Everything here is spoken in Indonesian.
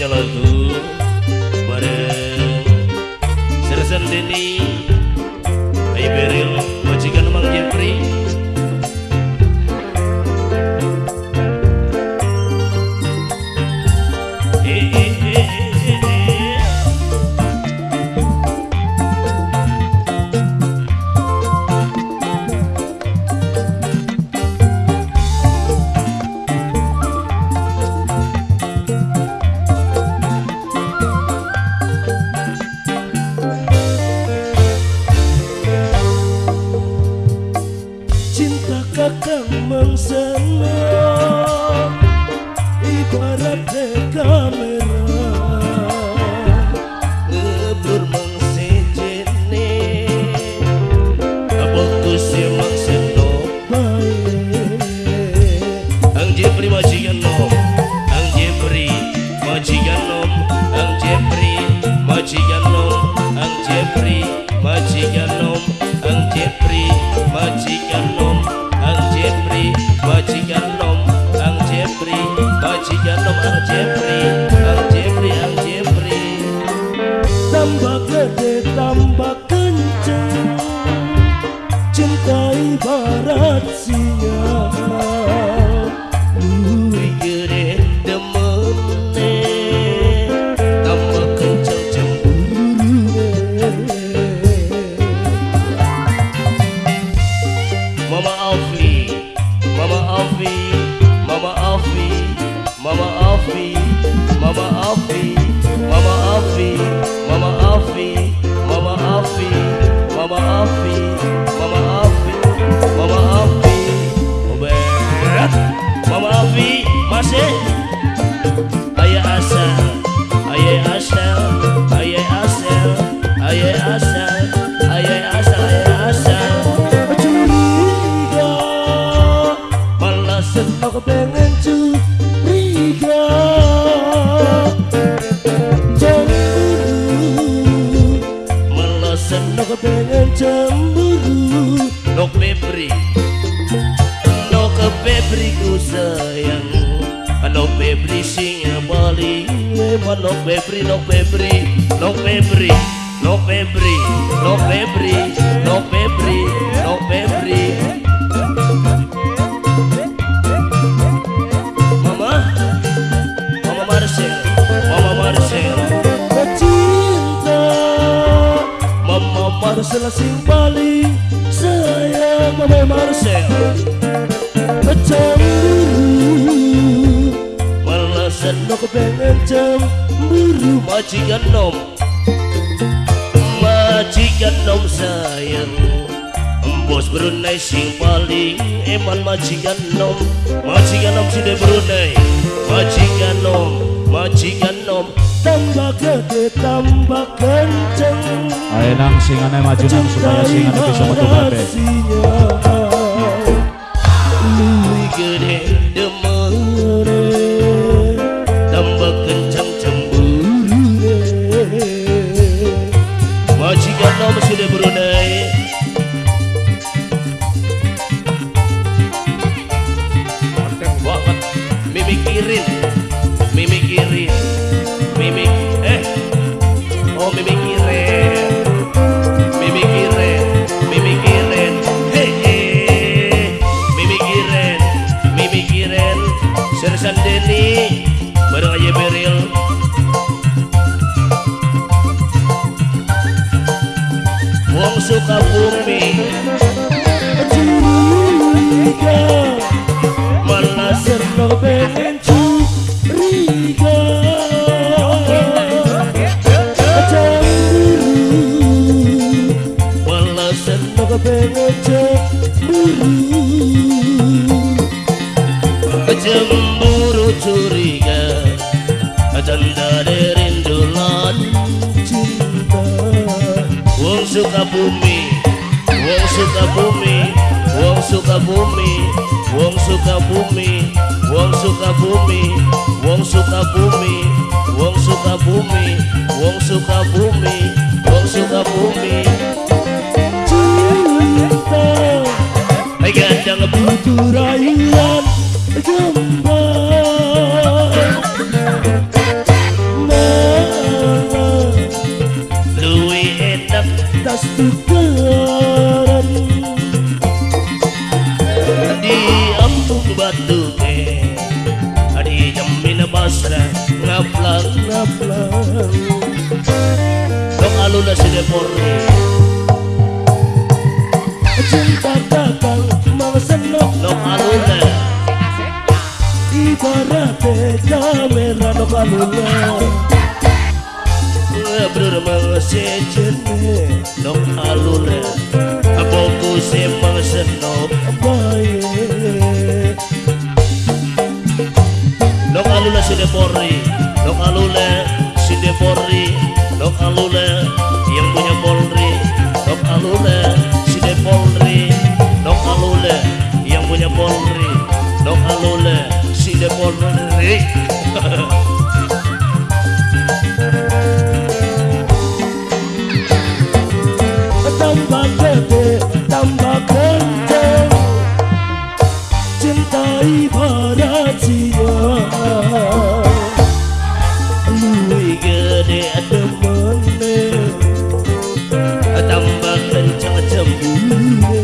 nanya lagu bareng Sersan Denny, Ayu Beril, majikan Mang Jeffrey. Kakang mengsana ibarat kamera ngebur mengsejene abokus emang senopai Ang Jeffrey majikan nom, Ang Jeffrey majikan nom, Ang Jeffrey majikan nom, Ang Jeffrey majikan nom, Ang Jeffrey majikan nom, Ang Jeffrey majikan nom, Ang Jeffrey majikan nom, Ang Jeffrey, Ang Jeffrey, Ang Jeffrey. tambah gede tambah kenceng cinta ibarat singa Luwih gede demene tambah kenceng cemburu. Mama Alfi, Mama Alfi, Mama Alfi, Mama Alfi, Mama Alfi, Mama Alfi, Mama Alfi, Mama Alfi, Mama Alfi, Mama Alfi, Mama Alfi, obat, Mama Alfi masih. Ayah asal, ayah asal, ayah asal, ayah asal, ayah asal, ayah asal. curiga malah senang pengen curiga cemburu Malah seneng aku pengen cemburu no Febri, no ke Febri ku sayang, no Febri singa Bali, no Febri, no Febri, no Febri, no Febri, no Febri, no Febri, no Febri. Mama, Mama Marcel, Mama Marcel, cinta Mama Marcel sing paling sayang Mama Marcel cemburu malah seneng aku pengen cemburu majikan nom, majikan nom sayang, bos Brunei sing paling eman majikan nom sing Brunei, majikan nom tambah gede tambah kenceng Ayo nang singane maju nang supaya singane bisa metu kabeh. luwih gede demene tambah kencang cemburu. Majikan nom sing Brunei. Mimikirin, mimikirin, mimikirin, mimikirin, Sersan Denny, bareng Ayu Beril. Wong Sukabumi, curiga malah senang pengen curiga cemburu malah senang pengen cemburu curiga, canda derindulan cinta Wong Sukabumi, Wong Sukabumi, Wong Sukabumi, Wong Sukabumi, Wong Sukabumi, Wong Sukabumi, Wong Sukabumi, Wong Sukabumi, Wong Sukabumi. cinta Hai gandang butuh rayuan gembang batuke adi jamin basra ngaplang dok aluna sine porni cinta datang mengesenok dok aluna ibaratnya kamera nok aluna bener mengesejene dok aluna aboku se mengesenok baik dok aluna sine porni dok aluna sine porni dok aluna yang punya Polri dok aluna sine Polri dok aluna yang punya Polri dok aluna sine Polri tambah gede tambah kencang cinta ibarat siang luwih gede demene tambah kencang cemburu